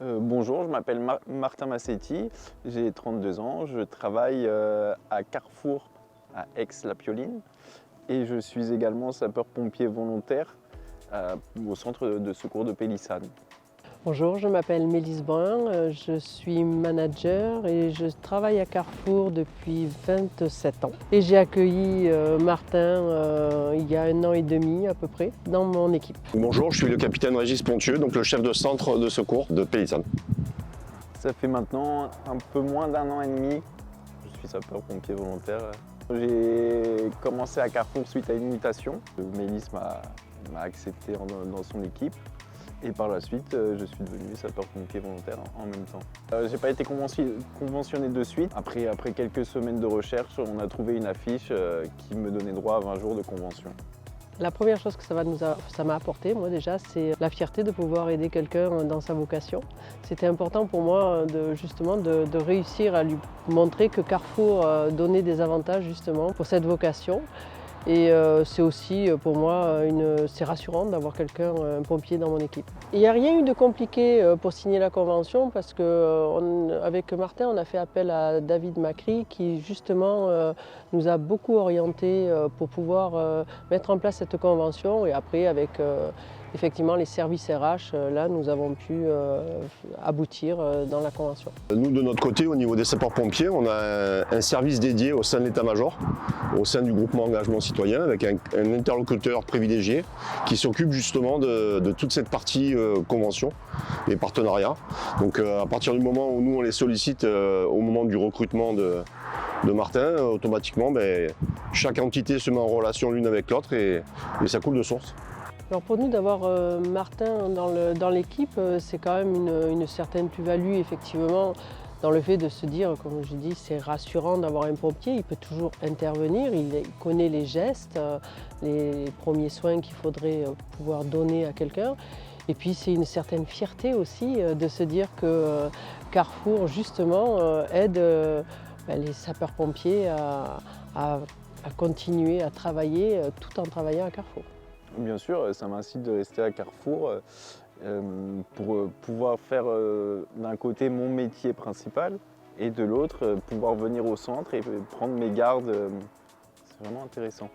Bonjour, je m'appelle Martin Massetti, j'ai 32 ans, je travaille à Carrefour à Aix-la-Pioline et je suis également sapeur-pompier volontaire au centre de secours de Pélissane. Bonjour, je m'appelle Mélisse Brun, je suis manager et je travaille à Carrefour depuis 27 ans. Et j'ai accueilli Martin il y a 1 an et demi à peu près dans mon équipe. Bonjour, je suis le capitaine Régis Pontieux, donc le chef de centre de secours de Pélissane. Ça fait maintenant un peu moins d'1 an et demi que je suis sapeur-pompier volontaire. J'ai commencé à Carrefour suite à une mutation. Mélisse m'a accepté dans son équipe. Et par la suite, je suis devenu sapeur-pompier volontaire en même temps. J'ai pas été conventionné de suite. Après quelques semaines de recherche, on a trouvé une affiche qui me donnait droit à 20 jours de convention. La première chose que ça m'a apporté, moi déjà, c'est la fierté de pouvoir aider quelqu'un dans sa vocation. C'était important pour moi justement de réussir à lui montrer que Carrefour donnait des avantages justement pour cette vocation. Et c'est aussi pour moi, c'est rassurant d'avoir un pompier dans mon équipe. Il n'y a rien eu de compliqué pour signer la convention parce qu'avec Martin, on a fait appel à David Macri qui justement nous a beaucoup orientés pour pouvoir mettre en place cette convention. Et après, avec effectivement les services RH, là, nous avons pu aboutir dans la convention. Nous, de notre côté, au niveau des sapeurs-pompiers, on a un service dédié au sein de l'état-major, au sein du groupement engagement citoyen, avec un interlocuteur privilégié qui s'occupe justement de toute cette partie convention et partenariat. Donc à partir du moment où nous on les sollicite au moment du recrutement de Martin, automatiquement chaque entité se met en relation l'une avec l'autre et ça coule de source. Alors pour nous, d'avoir Martin dans l'équipe, c'est quand même une certaine plus-value, effectivement, dans le fait de se dire, comme je dis, c'est rassurant d'avoir un pompier, il peut toujours intervenir, il connaît les gestes, les premiers soins qu'il faudrait pouvoir donner à quelqu'un. Et puis c'est une certaine fierté aussi de se dire que Carrefour, justement, aide les sapeurs-pompiers à continuer à travailler tout en travaillant à Carrefour. Bien sûr, ça m'incite de rester à Carrefour pour pouvoir faire d'un côté mon métier principal et de l'autre pouvoir venir au centre et prendre mes gardes. C'est vraiment intéressant.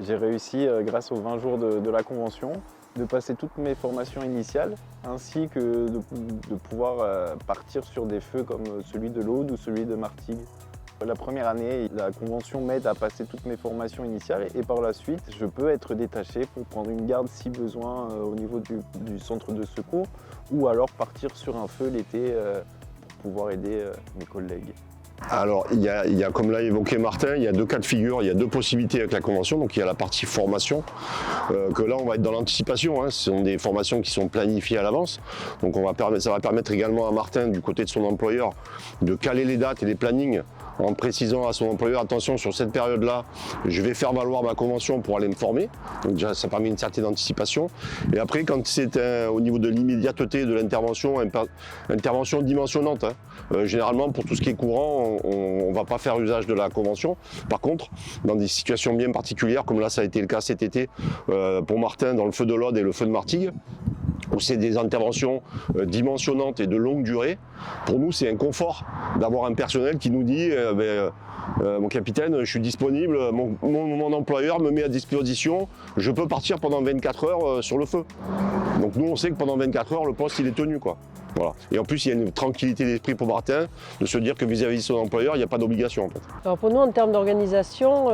J'ai réussi, grâce aux 20 jours de la convention, de passer toutes mes formations initiales ainsi que de pouvoir partir sur des feux comme celui de l'Aude ou celui de Martigues. La première année, la convention m'aide à passer toutes mes formations initiales et par la suite, je peux être détaché pour prendre une garde si besoin au niveau du centre de secours ou alors partir sur un feu l'été pour pouvoir aider mes collègues. Alors, il y a, comme l'a évoqué Martin, il y a 2 cas de figure, il y a 2 possibilités avec la convention. Donc il y a la partie formation, que là on va être dans l'anticipation, hein. Ce sont des formations qui sont planifiées à l'avance. Donc ça va permettre également à Martin, du côté de son employeur, de caler les dates et les plannings en précisant à son employeur, attention, sur cette période-là, je vais faire valoir ma convention pour aller me former. Donc déjà, ça permet une certaine anticipation. Et après, quand c'est au niveau de l'immédiateté de l'intervention, intervention dimensionnante, hein. Généralement, pour tout ce qui est courant, on ne va pas faire usage de la convention. Par contre, dans des situations bien particulières, comme là, ça a été le cas cet été pour Martin dans le feu de l'Aude et le feu de Martigues, où c'est des interventions dimensionnantes et de longue durée, pour nous c'est un confort d'avoir un personnel qui nous dit mon capitaine, je suis disponible, mon employeur me met à disposition, je peux partir pendant 24 heures sur le feu. Donc nous on sait que pendant 24 heures le poste il est tenu, quoi. Voilà. Et en plus il y a une tranquillité d'esprit pour Martin de se dire que vis-à-vis de son employeur il n'y a pas d'obligation en fait. Alors pour nous en termes d'organisation,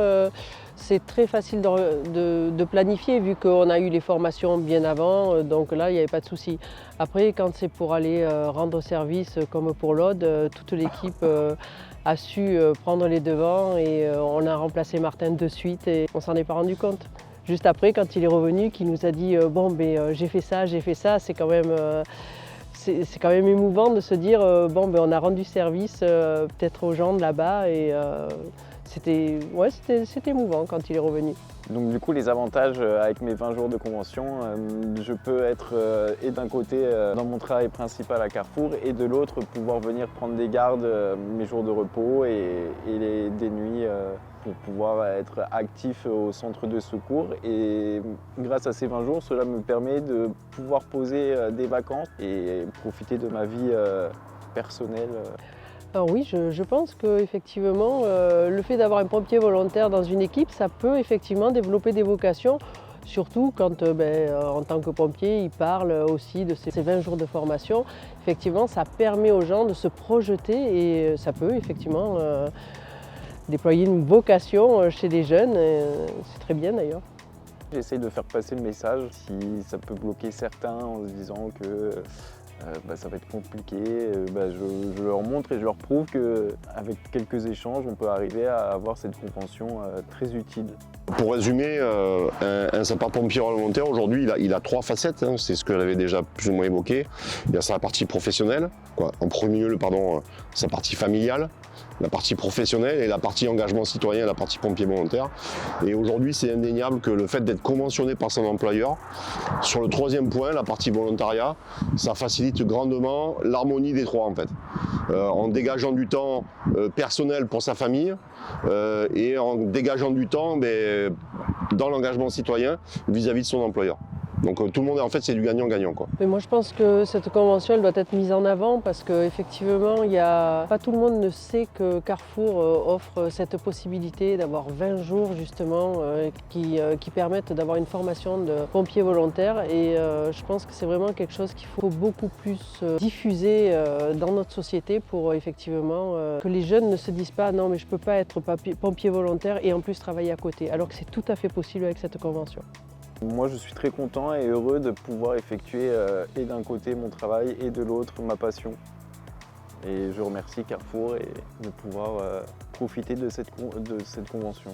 c'est très facile de planifier vu qu'on a eu les formations bien avant, donc là il n'y avait pas de souci. Après quand c'est pour aller rendre service comme pour l'Aude, toute l'équipe a su prendre les devants et on a remplacé Martin de suite et on s'en est pas rendu compte. Juste après quand il est revenu, qu'il nous a dit j'ai fait ça, c'est quand même émouvant de se dire on a rendu service peut-être aux gens de là-bas et c'était émouvant quand il est revenu. Donc du coup, les avantages avec mes 20 jours de convention, je peux être et d'un côté dans mon travail principal à Carrefour et de l'autre pouvoir venir prendre des gardes mes jours de repos et des nuits pour pouvoir être actif au centre de secours. Et grâce à ces 20 jours, cela me permet de pouvoir poser des vacances et profiter de ma vie personnelle. Alors oui, je pense qu'effectivement, le fait d'avoir un pompier volontaire dans une équipe, ça peut effectivement développer des vocations, surtout quand, en tant que pompier, il parle aussi de ces 20 jours de formation. Effectivement, ça permet aux gens de se projeter et ça peut effectivement déployer une vocation chez les jeunes. C'est très bien d'ailleurs. J'essaie de faire passer le message, si ça peut bloquer certains en se disant que ça va être compliqué, je leur montre et je leur prouve qu'avec quelques échanges, on peut arriver à avoir cette convention très utile. Pour résumer, un sapeur-pompier volontaire aujourd'hui, il a 3 facettes, hein, c'est ce que j'avais déjà plus ou moins évoqué. Il y a sa partie professionnelle, en premier lieu, sa partie familiale, la partie professionnelle et la partie engagement citoyen, la partie pompier volontaire. Et aujourd'hui, c'est indéniable que le fait d'être conventionné par son employeur, sur le 3e point, la partie volontariat, ça facilite grandement l'harmonie des 3 en fait. En dégageant du temps personnel pour sa famille et en dégageant du temps dans l'engagement citoyen vis-à-vis de son employeur. Donc tout le monde, en fait, c'est du gagnant-gagnant, quoi. Mais moi, je pense que cette convention elle doit être mise en avant parce qu'effectivement, pas tout le monde ne sait que Carrefour offre cette possibilité d'avoir 20 jours justement qui permettent d'avoir une formation de pompiers volontaires. Et je pense que c'est vraiment quelque chose qu'il faut beaucoup plus diffuser dans notre société pour effectivement que les jeunes ne se disent pas non mais je ne peux pas être pompier volontaire et en plus travailler à côté, alors que c'est tout à fait possible avec cette convention. Moi, je suis très content et heureux de pouvoir effectuer et d'un côté mon travail et de l'autre ma passion. Et je remercie Carrefour et de pouvoir profiter de cette convention.